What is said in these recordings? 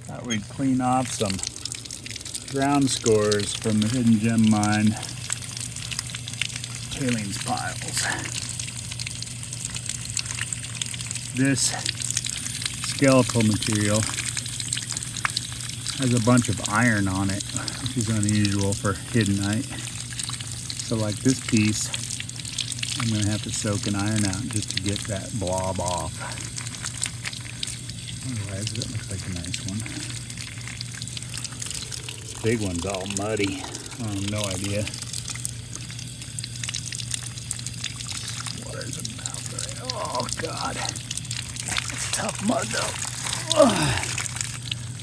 Thought we'd clean off some ground scores from the hidden gem mine tailings piles. This skeletal material has a bunch of iron on it, which is unusual for hiddenite. So like this piece, I'm going to have to soak in iron out just to get that blob off. Otherwise, that looks like a nice one. Big one's all muddy. I have no idea. Water's about there. Oh God. It's tough mud though. Ugh.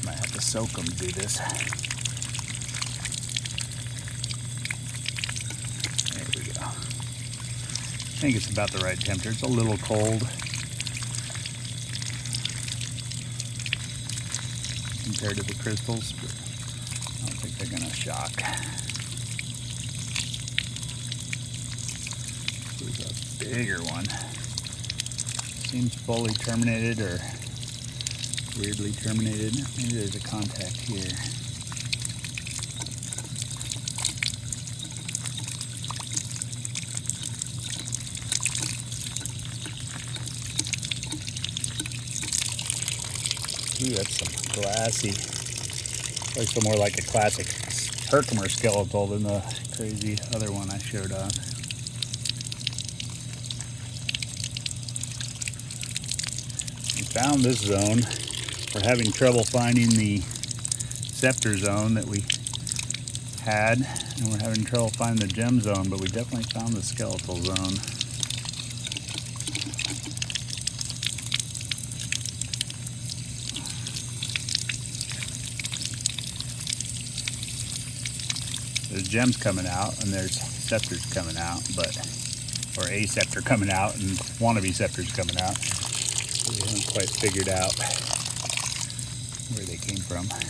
Might have to soak them to do this. There we go. I think it's about the right temperature. It's a little cold compared to the crystals, but I don't think they're gonna shock. This is a bigger one. Seems fully terminated or weirdly terminated. Maybe there's a contact here. Ooh, that's some glassy. Looks more like a classic Herkimer skeletal than the crazy other one I showed on. We found this zone. We're having trouble finding the scepter zone that we had, and we're having trouble finding the gem zone, but we definitely found the skeletal zone. There's gems coming out and there's scepters coming out, or a scepter coming out and wannabe scepters coming out. So we haven't quite figured out where they came from. What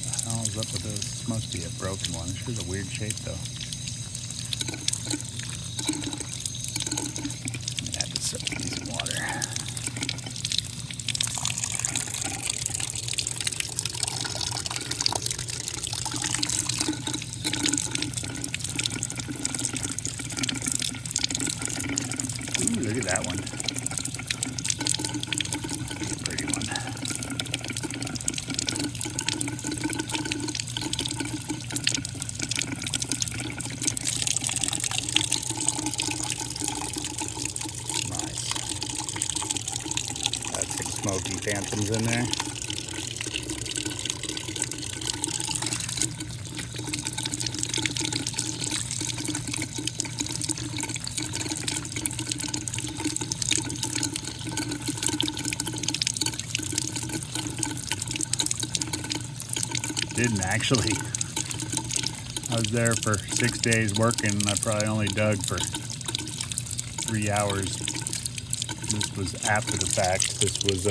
the hell is up with this? This must be a broken one. This is a weird shape though. I'm gonna have to soak these in water. Ooh, look at that one. Pretty one. Nice. Got some smoky phantoms in there. Didn't actually. I was there for 6 days working. I probably only dug for 3 hours. This was after the fact. This was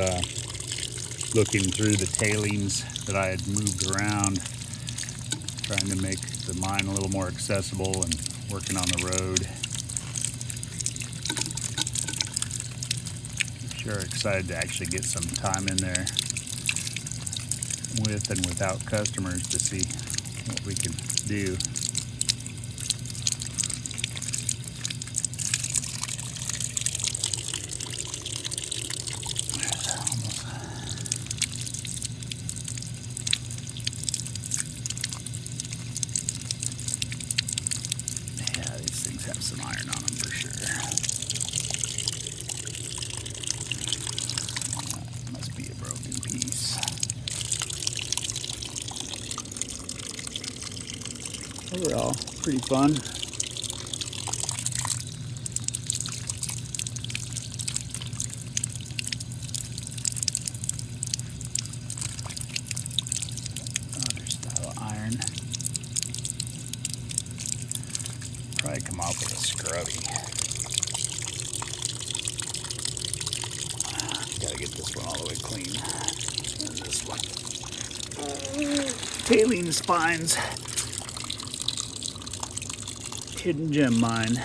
looking through the tailings that I had moved around, trying to make the mine a little more accessible and working on the road. Sure excited to actually get some time in there with and without customers to see what we can do. Yeah, these things have some iron on them for sure. Must be a broken piece. Overall, pretty fun. Other style of iron. Probably come off with a scrubby. Gotta get this one all the way clean. And this one. Tailing spines. Hidden gem mine.